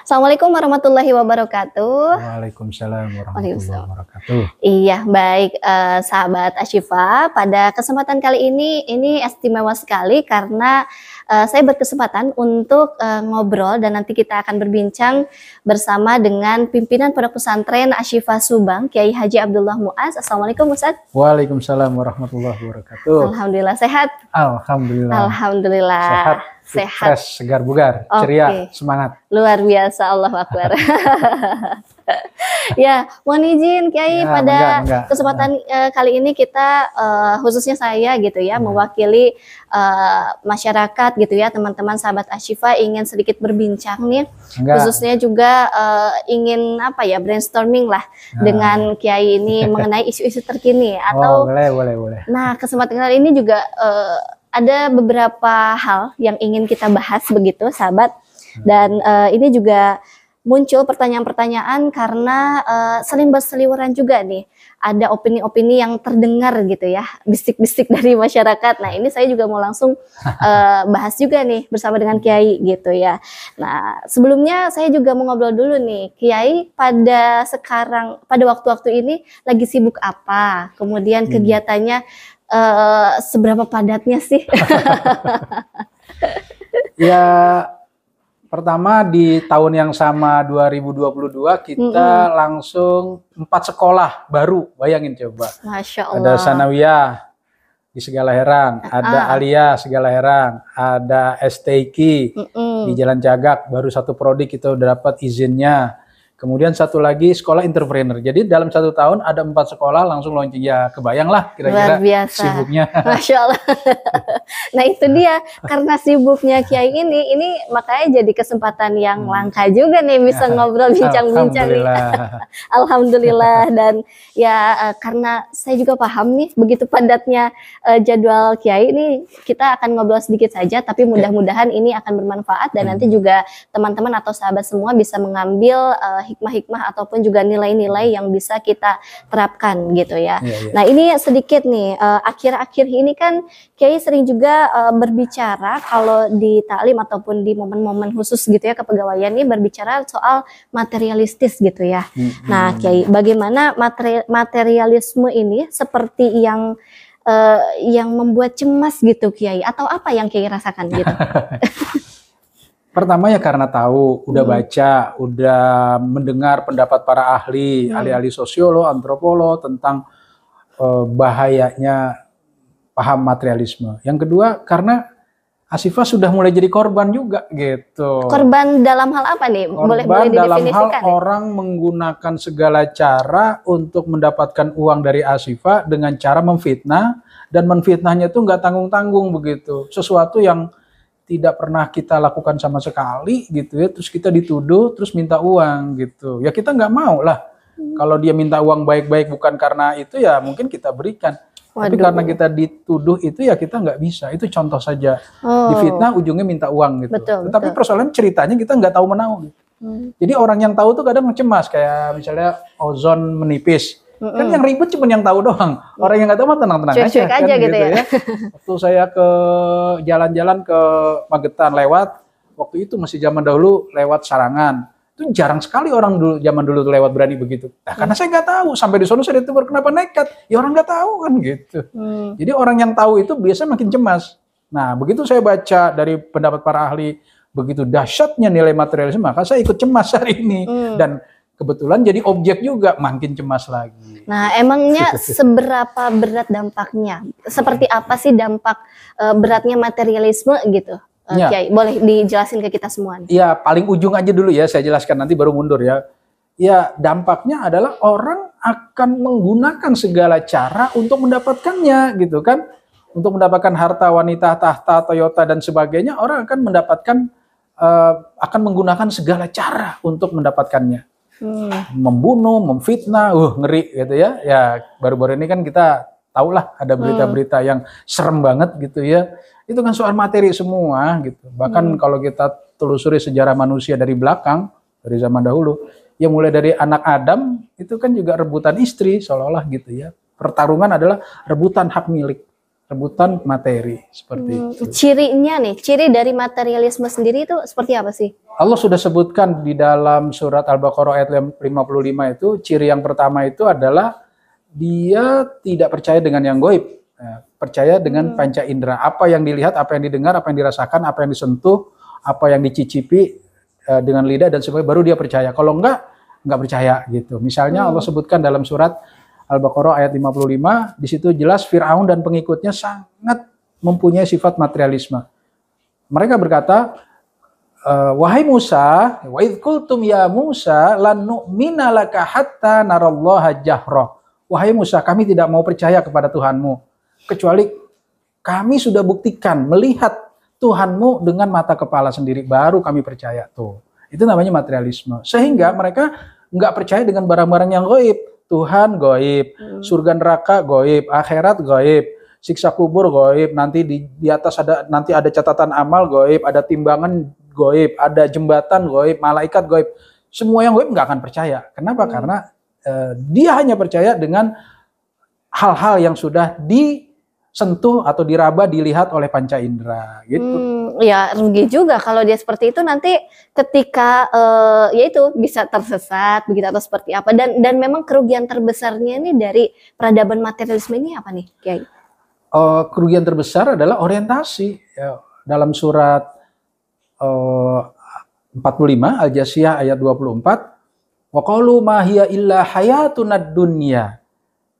Assalamualaikum warahmatullahi wabarakatuh. Waalaikumsalam warahmatullahi Waalaikumsalam. wabarakatuh. Iya, baik, sahabat Ashifa. Pada kesempatan kali ini istimewa sekali karena saya berkesempatan untuk ngobrol dan nanti kita akan berbincang bersama dengan pimpinan Pondok Pesantren Ashifa Subang, Kiai Haji Abdullah Muaz. Assalamualaikum Ustaz. Waalaikumsalam warahmatullahi wabarakatuh. Alhamdulillah sehat. Alhamdulillah. Alhamdulillah. Sehat. Fresh, segar bugar, ceria, semangat. Luar biasa, Allahu Akbar. Ya, mohon izin Kiai, Ya, pada enggak. kesempatan kali ini kita khususnya saya gitu ya, mewakili masyarakat gitu ya, teman-teman sahabat Ashifa ingin sedikit berbincang nih, khususnya juga ingin apa ya, brainstorming lah dengan Kiai ini mengenai isu-isu terkini atau boleh. Nah, kesempatan kali ini juga ada beberapa hal yang ingin kita bahas begitu, sahabat. Dan ini juga muncul pertanyaan-pertanyaan karena sering berseliweran juga nih. Ada opini-opini yang terdengar gitu ya, bisik-bisik dari masyarakat. Nah, ini saya juga mau langsung bahas juga nih bersama dengan Kiai gitu ya. Nah, sebelumnya saya juga mau ngobrol dulu nih, Kiai pada waktu-waktu ini lagi sibuk apa? Kemudian kegiatannya seberapa padatnya sih? Ya, pertama di tahun yang sama 2022 kita langsung 4 sekolah baru, bayangin coba. Masya Allah. Ada Sanawiyah di Segala Herang, ada Aliyah Segala Herang, ada STQ di Jalan Cagak, baru satu prodi kita udah dapat izinnya. Kemudian satu lagi sekolah entrepreneur. Jadi dalam 1 tahun ada 4 sekolah langsung launching. Ya kebayang lah kira-kira sibuknya. Masya Allah. Nah itu dia, karena sibuknya Kiai ini makanya jadi kesempatan yang langka juga nih bisa ngobrol bincang-bincang nih. Alhamdulillah. Dan ya karena saya juga paham nih begitu padatnya jadwal Kiai ini, kita akan ngobrol sedikit saja tapi mudah-mudahan ini akan bermanfaat dan nanti juga teman-teman atau sahabat semua bisa mengambil hikmah-hikmah ataupun juga nilai-nilai yang bisa kita terapkan gitu ya. Nah ini sedikit nih, akhir-akhir ini kan Kiai sering juga berbicara kalau di taklim ataupun di momen-momen khusus gitu ya kepegawaian ini berbicara soal materialistis gitu ya. Nah Kiai, bagaimana materialisme ini seperti yang membuat cemas gitu Kiai, atau apa yang Kiai rasakan gitu? Pertama ya karena tahu, udah baca, udah mendengar pendapat para ahli sosiolog, antropolog tentang bahayanya paham materialisme. Yang kedua karena Ashifa sudah mulai jadi korban juga gitu. Korban dalam hal apa nih? Boleh dalam hal didefinisikan? Orang menggunakan segala cara untuk mendapatkan uang dari Ashifa dengan cara memfitnah, dan menfitnahnya itu nggak tanggung-tanggung begitu. Sesuatu yang tidak pernah kita lakukan sama sekali gitu ya, terus kita dituduh terus minta uang gitu ya, kita nggak mau lah. Kalau dia minta uang baik-baik bukan karena itu ya mungkin kita berikan. Tapi karena kita dituduh itu ya kita nggak bisa. Itu contoh saja, difitnah ujungnya minta uang gitu. Tapi persoalan ceritanya kita nggak tahu menau gitu. Jadi orang yang tahu tuh kadang cemas, kayak misalnya ozon menipis. Kan yang ribut cuma yang tahu doang. Orang yang nggak tahu mah tenang-tenang aja, kan, gitu ya. Waktu saya ke jalan-jalan ke Magetan lewat, waktu itu masih zaman dahulu lewat Sarangan. Itu jarang sekali orang dulu zaman dulu tuh lewat berani begitu. Nah, karena saya nggak tahu, sampai di sana saya ditegur kenapa nekat. Ya orang nggak tahu kan gitu. Jadi orang yang tahu itu biasanya makin cemas. Nah, begitu saya baca dari pendapat para ahli begitu dahsyatnya nilai materialisme, maka saya ikut cemas hari ini. Dan kebetulan jadi objek juga, makin cemas lagi. Nah, emangnya seberapa berat dampaknya? Seperti apa sih dampak beratnya materialisme gitu? Kiai, boleh dijelasin ke kita semua nih? Ya, paling ujung aja dulu ya, saya jelaskan nanti baru mundur ya. Ya, dampaknya adalah orang akan menggunakan segala cara untuk mendapatkannya gitu kan. Untuk mendapatkan harta, wanita, tahta, Toyota dan sebagainya, orang akan mendapatkan akan menggunakan segala cara untuk mendapatkannya. Membunuh, memfitnah, ngeri gitu ya. Ya baru-baru ini kan kita tahulah ada berita-berita yang serem banget gitu ya. Itu kan soal materi semua gitu. Bahkan kalau kita telusuri sejarah manusia dari belakang, dari zaman dahulu, ya mulai dari anak Adam itu kan juga rebutan istri seolah-olah gitu ya. Pertarungan adalah rebutan hak milik. rebutan materi seperti itu. Cirinya nih, ciri dari materialisme sendiri itu seperti apa sih? Allah sudah sebutkan di dalam surat Al-Baqarah ayat 55 itu, ciri yang pertama itu adalah dia tidak percaya dengan yang gaib, percaya dengan panca indera. Apa yang dilihat, apa yang didengar, apa yang dirasakan, apa yang disentuh, apa yang dicicipi dengan lidah dan sebagainya, baru dia percaya. Kalau enggak percaya gitu. Misalnya Allah sebutkan dalam surat Al-Baqarah ayat 55, di situ jelas Fir'aun dan pengikutnya sangat mempunyai sifat materialisme. Mereka berkata, wahai Musa, wa idh qultum ya Musa lan nu'mina laka hatta narallaha jahra. Wahai Musa, kami tidak mau percaya kepada Tuhanmu kecuali kami sudah buktikan melihat Tuhanmu dengan mata kepala sendiri, baru kami percaya. Tuh, itu namanya materialisme. Sehingga mereka nggak percaya dengan barang-barang yang gaib. Tuhan gaib, surga neraka gaib, akhirat gaib, siksa kubur gaib, nanti di atas nanti ada catatan amal gaib, ada timbangan gaib, ada jembatan gaib, malaikat gaib. Semua yang gaib nggak akan percaya. Kenapa? Karena dia hanya percaya dengan hal-hal yang sudah disentuh atau diraba, dilihat oleh panca indera gitu. Ya rugi juga kalau dia seperti itu, nanti ketika ya itu bisa tersesat begitu atau seperti apa, dan memang kerugian terbesarnya ini dari peradaban materialisme ini apa nih, Kiai? Kerugian terbesar adalah orientasi ya. Dalam surat 45 Al-Jasiyah ayat 24, wa qalu ma hiya illa hayatunad dunya.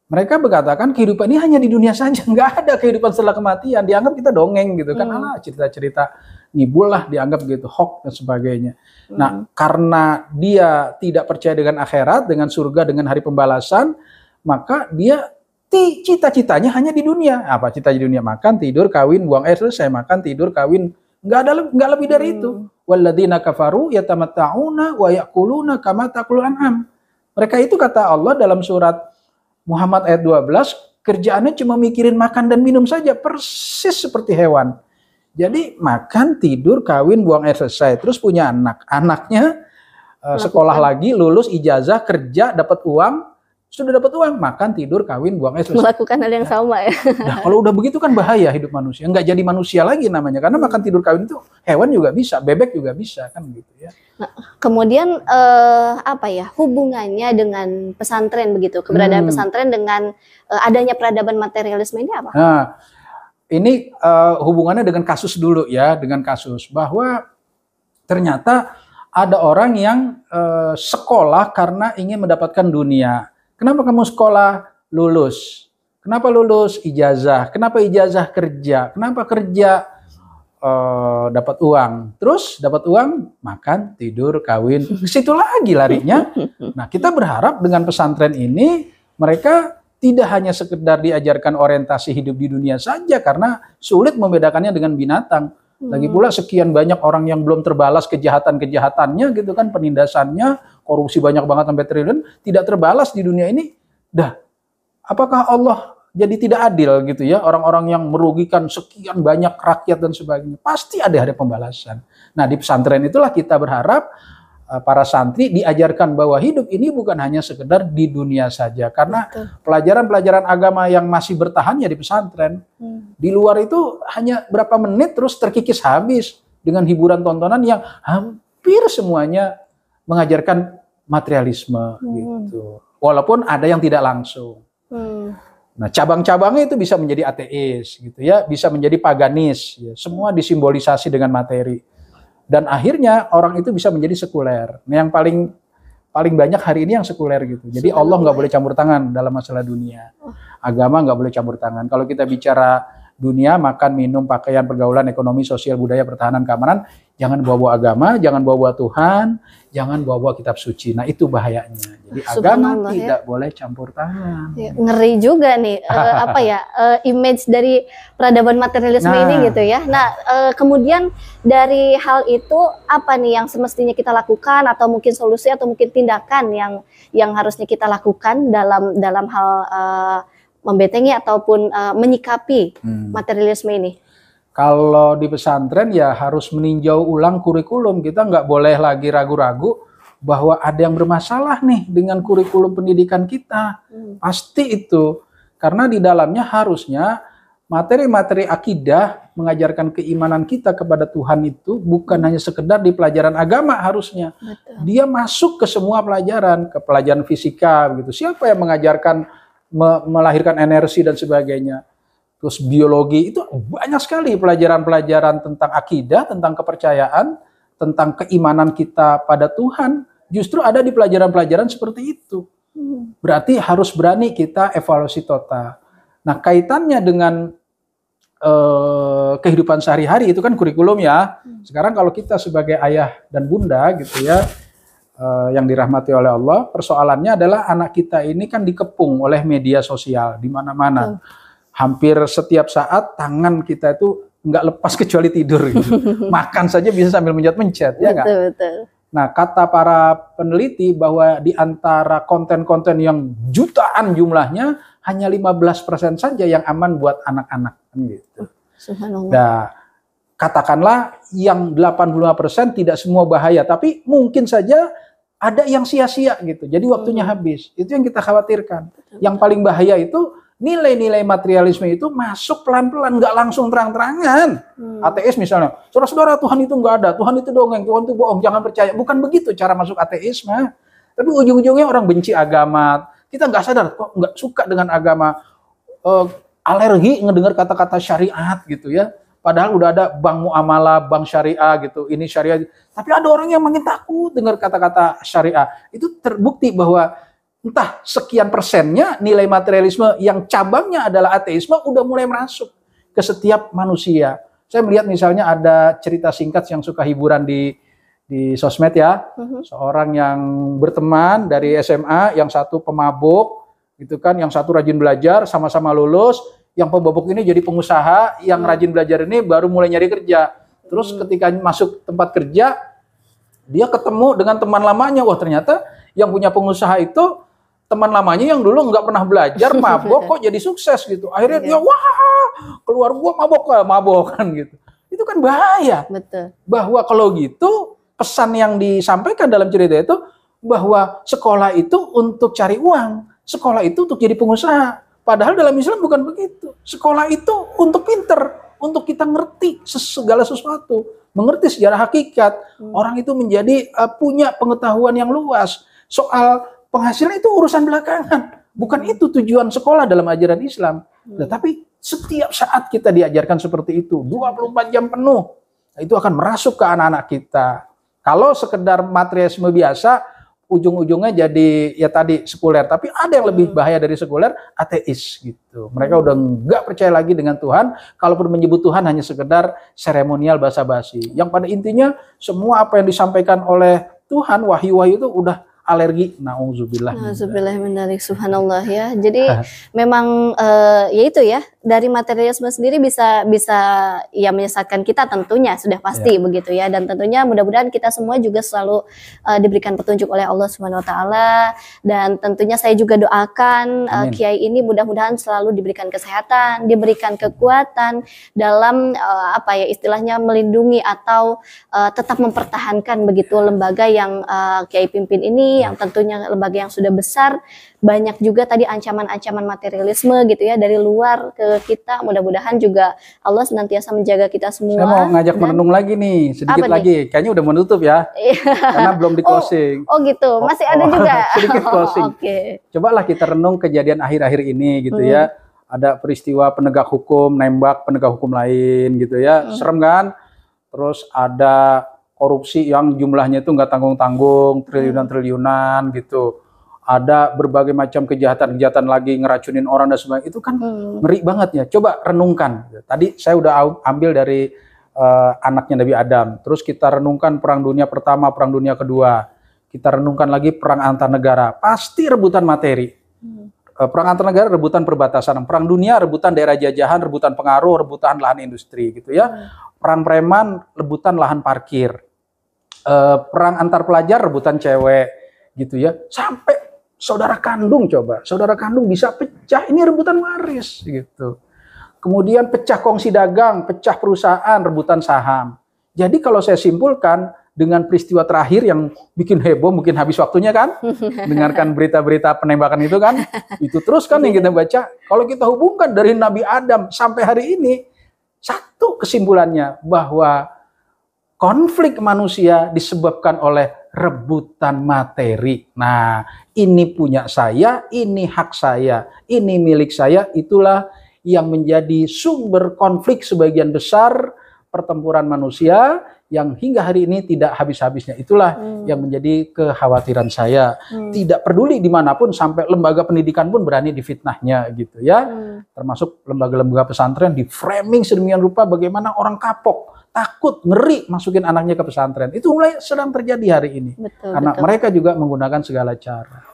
Mereka berkatakan kehidupan ini hanya di dunia saja, nggak ada kehidupan setelah kematian. Dianggap kita dongeng gitu kan, alah cerita-cerita ngibul lah, dianggap gitu, hoax dan sebagainya. Nah, karena dia tidak percaya dengan akhirat, dengan surga, dengan hari pembalasan, maka dia cita-citanya hanya di dunia. Apa cita di dunia? Makan, tidur, kawin, buang air, selesai. Makan, tidur, kawin, nggak lebih dari itu. Walladzina kafaru yatamatta'una wa ya'kuluna kama ta'kulul an'am. Mereka itu kata Allah dalam surat Muhammad ayat 12, kerjaannya cuma mikirin makan dan minum saja, persis seperti hewan. Jadi makan, tidur, kawin, buang air, selesai. Terus punya anak. Anaknya sekolah lagi, lulus, ijazah, kerja, dapat uang. Sudah dapat uang, makan, tidur, kawin, buang air, selesai. Melakukan hal yang sama ya. Nah, kalau udah begitu kan bahaya hidup manusia. Nggak jadi manusia lagi namanya. Karena makan, tidur, kawin itu hewan juga bisa, bebek juga bisa kan gitu ya. Nah, kemudian apa ya hubungannya dengan pesantren begitu, keberadaan pesantren dengan adanya peradaban materialisme ini apa? Nah, ini hubungannya dengan kasus dulu ya, dengan kasus bahwa ternyata ada orang yang sekolah karena ingin mendapatkan dunia. Kenapa kamu sekolah? Lulus. Kenapa lulus? Ijazah. Kenapa ijazah? Kerja. Kenapa kerja? Dapat uang. Terus dapat uang, makan, tidur, kawin. Ke situ lagi larinya. Nah, kita berharap dengan pesantren ini mereka tidak hanya sekedar diajarkan orientasi hidup di dunia saja, karena sulit membedakannya dengan binatang. Lagi pula sekian banyak orang yang belum terbalas kejahatan-kejahatannya gitu kan, penindasannya, korupsi banyak banget sampai triliun, tidak terbalas di dunia ini. Dah, apakah Allah jadi tidak adil gitu ya, orang-orang yang merugikan sekian banyak rakyat dan sebagainya? Pasti ada pembalasan. Nah, di pesantren itulah kita berharap para santri diajarkan bahwa hidup ini bukan hanya sekedar di dunia saja, karena pelajaran-pelajaran agama yang masih bertahan ya di pesantren. Di luar itu hanya berapa menit terus terkikis habis dengan hiburan tontonan yang hampir semuanya mengajarkan materialisme gitu. Walaupun ada yang tidak langsung. Nah, cabang-cabangnya itu bisa menjadi ateis gitu ya, bisa menjadi paganis, ya. Semua disimbolisasi dengan materi. Dan akhirnya orang itu bisa menjadi sekuler. Nah, yang paling banyak hari ini yang sekuler gitu. Jadi Allah nggak boleh campur tangan dalam masalah dunia. Agama nggak boleh campur tangan. Kalau kita bicara dunia, makan, minum, pakaian, pergaulan, ekonomi, sosial, budaya, pertahanan, keamanan, jangan bawa-bawa agama, jangan bawa-bawa Tuhan, jangan bawa-bawa kitab suci. Nah, itu bahayanya. Jadi agama tidak boleh campur tangan. Ya, ngeri juga nih apa ya image dari peradaban materialisme ini gitu ya. Nah, kemudian dari hal itu apa nih yang semestinya kita lakukan, atau mungkin solusi atau mungkin tindakan yang harusnya kita lakukan dalam hal membentengi ataupun menyikapi materialisme ini? Kalau di pesantren ya harus meninjau ulang kurikulum. Kita nggak boleh lagi ragu-ragu bahwa ada yang bermasalah nih dengan kurikulum pendidikan kita. Pasti itu. Karena di dalamnya harusnya materi-materi akidah mengajarkan keimanan kita kepada Tuhan itu bukan hanya sekedar di pelajaran agama harusnya. Betul. Dia masuk ke semua pelajaran, ke pelajaran fisika gitu. Siapa yang mengajarkan melahirkan energi dan sebagainya. Terus biologi, itu banyak sekali pelajaran-pelajaran tentang akidah, tentang kepercayaan, tentang keimanan kita pada Tuhan. Justru ada di pelajaran-pelajaran seperti itu. Berarti harus berani kita evaluasi total. Nah, kaitannya dengan kehidupan sehari-hari itu kan kurikulum ya. Sekarang kalau kita sebagai ayah dan bunda gitu ya, yang dirahmati oleh Allah, persoalannya adalah anak kita ini kan dikepung oleh media sosial di mana-mana. Hampir setiap saat tangan kita itu nggak lepas kecuali tidur gitu. Makan saja bisa sambil mencet-mencet, ya nggak? Betul. Nah, kata para peneliti bahwa di antara konten-konten yang jutaan jumlahnya, hanya 15% saja yang aman buat anak-anak. Gitu. Subhanallah. Nah, katakanlah yang 85% tidak semua bahaya, tapi mungkin saja ada yang sia-sia gitu. Jadi waktunya habis. Itu yang kita khawatirkan. Yang paling bahaya itu nilai-nilai materialisme itu masuk pelan-pelan, nggak langsung terang-terangan. Ateis misalnya, saudara-saudara Tuhan itu nggak ada, Tuhan itu dongeng, Tuhan itu bohong, jangan percaya. Bukan begitu cara masuk ateisme. Tapi ujung-ujungnya orang benci agama. Kita nggak sadar, kok nggak suka dengan agama. Alergi ngedengar kata-kata syariat gitu ya. Padahal udah ada bank muamalah, bank syariah gitu, ini syariah. Tapi ada orang yang makin takut dengar kata-kata syariah. Itu terbukti bahwa entah sekian persennya nilai materialisme yang cabangnya adalah ateisme udah mulai masuk ke setiap manusia. Saya melihat misalnya ada cerita singkat yang suka hiburan di sosmed ya. Seorang yang berteman dari SMA, yang satu pemabuk, gitu kan, yang satu rajin belajar, sama-sama lulus. Yang pemabuk ini jadi pengusaha, yang rajin belajar ini baru mulai nyari kerja. Terus ketika masuk tempat kerja, dia ketemu dengan teman lamanya. Wah, ternyata yang punya pengusaha itu teman lamanya yang dulu nggak pernah belajar, mabok kok jadi sukses gitu. Akhirnya dia, wah, keluar gua mabok kan gitu. Itu kan bahaya. Betul. Bahwa kalau gitu, pesan yang disampaikan dalam cerita itu bahwa sekolah itu untuk cari uang, sekolah itu untuk jadi pengusaha. Padahal dalam Islam bukan begitu. Sekolah itu untuk pinter, untuk kita ngerti segala sesuatu, mengerti sejarah hakikat. Orang itu menjadi punya pengetahuan yang luas. Soal penghasilan itu urusan belakangan. Bukan itu tujuan sekolah dalam ajaran Islam. Tetapi setiap saat kita diajarkan seperti itu, 24 jam penuh. Itu akan merasuk ke anak-anak kita. Kalau sekedar materialisme biasa, ujung-ujungnya jadi ya tadi sekuler. Tapi ada yang lebih bahaya dari sekuler, ateis gitu. Mereka udah nggak percaya lagi dengan Tuhan. Kalaupun menyebut Tuhan hanya sekedar seremonial basa-basi. Yang pada intinya semua apa yang disampaikan oleh Tuhan, wahyu-wahyu itu udah alergi. Nauzubillah. Nauzubillah min dzalik, subhanallah ya. Jadi memang ya itu ya, dari materialisme sendiri bisa ya menyesatkan kita tentunya, sudah pasti begitu ya. Dan tentunya mudah-mudahan kita semua juga selalu diberikan petunjuk oleh Allah Subhanahu wa taala, dan tentunya saya juga doakan Kiai ini mudah-mudahan selalu diberikan kesehatan, diberikan kekuatan dalam apa ya istilahnya melindungi atau tetap mempertahankan begitu lembaga yang Kiai pimpin ini, yang tentunya lembaga yang sudah besar. Banyak juga tadi ancaman-ancaman materialisme gitu ya dari luar ke kita. Mudah-mudahan juga Allah senantiasa menjaga kita semua. Saya mau ngajak merenung lagi nih, sedikit lagi. Kayaknya udah menutup ya, karena belum di closing. Oh gitu, masih ada juga. Sedikit closing. Cobalah kita renung kejadian akhir-akhir ini gitu ya. Ada peristiwa penegak hukum nembak penegak hukum lain gitu ya. Serem kan? Terus ada korupsi yang jumlahnya itu nggak tanggung-tanggung, triliunan-triliunan gitu. Ada berbagai macam kejahatan-kejahatan lagi, ngeracunin orang dan sebagainya. Itu kan ngeri banget ya. Coba renungkan. Tadi saya udah ambil dari anaknya Nabi Adam. Terus kita renungkan Perang Dunia Pertama, Perang Dunia Kedua. Kita renungkan lagi perang antar negara. Pasti rebutan materi. Perang antar negara, rebutan perbatasan. Perang dunia, rebutan daerah jajahan, rebutan pengaruh, rebutan lahan industri gitu ya. Perang preman, rebutan lahan parkir. Perang antar pelajar, rebutan cewek gitu ya. Sampai saudara kandung, coba. Saudara kandung bisa pecah, ini rebutan waris gitu. Kemudian pecah kongsi dagang, pecah perusahaan, rebutan saham. Jadi kalau saya simpulkan, dengan peristiwa terakhir yang bikin heboh, mungkin habis waktunya kan, dengarkan berita-berita penembakan itu kan, itu terus kan yang kita baca. Kalau kita hubungkan dari Nabi Adam sampai hari ini, satu kesimpulannya bahwa konflik manusia disebabkan oleh rebutan materi. Nah, ini punya saya, ini hak saya, ini milik saya, itulah yang menjadi sumber konflik sebagian besar pertempuran manusia yang hingga hari ini tidak habis-habisnya. Itulah yang menjadi kekhawatiran saya. Tidak peduli dimanapun, sampai lembaga pendidikan pun berani difitnahnya gitu ya. Termasuk lembaga-lembaga pesantren di framing sedemikian rupa bagaimana orang kapok, takut, ngeri masukin anaknya ke pesantren. Itu mulai sedang terjadi hari ini. Betul, karena mereka juga menggunakan segala cara.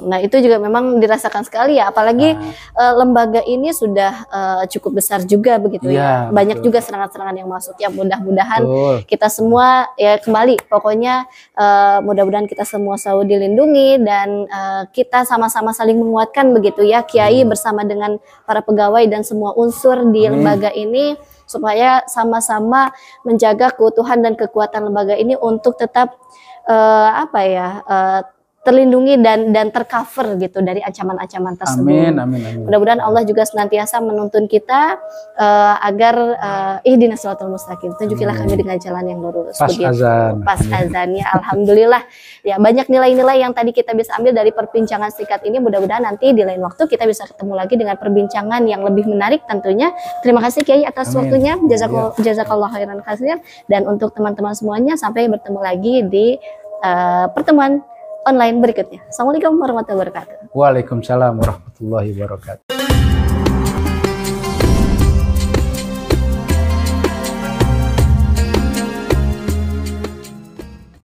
Nah itu juga memang dirasakan sekali ya, apalagi lembaga ini sudah cukup besar juga begitu ya. Banyak juga serangan-serangan yang masuk ya. Mudah-mudahan kita semua ya kembali, pokoknya mudah-mudahan kita semua selalu dilindungi dan kita sama-sama saling menguatkan begitu ya, Kiai bersama dengan para pegawai dan semua unsur di lembaga ini, supaya sama-sama menjaga keutuhan dan kekuatan lembaga ini untuk tetap terlindungi dan tercover gitu dari ancaman-ancaman tersebut. Amin. Mudah-mudahan Allah juga senantiasa menuntun kita agar ihdinas shiratal mustaqim, tunjukilah kami dengan jalan yang lurus. Pas azan. Pas azannya, alhamdulillah. Ya, banyak nilai-nilai yang tadi kita bisa ambil dari perbincangan singkat ini. Mudah-mudahan nanti di lain waktu kita bisa ketemu lagi dengan perbincangan yang lebih menarik tentunya. Terima kasih Kiai atas waktunya. Jazakallah khairan katsir. Dan untuk teman-teman semuanya, sampai bertemu lagi di pertemuan online berikutnya. Assalamualaikum warahmatullahi wabarakatuh. Waalaikumsalam warahmatullahi wabarakatuh.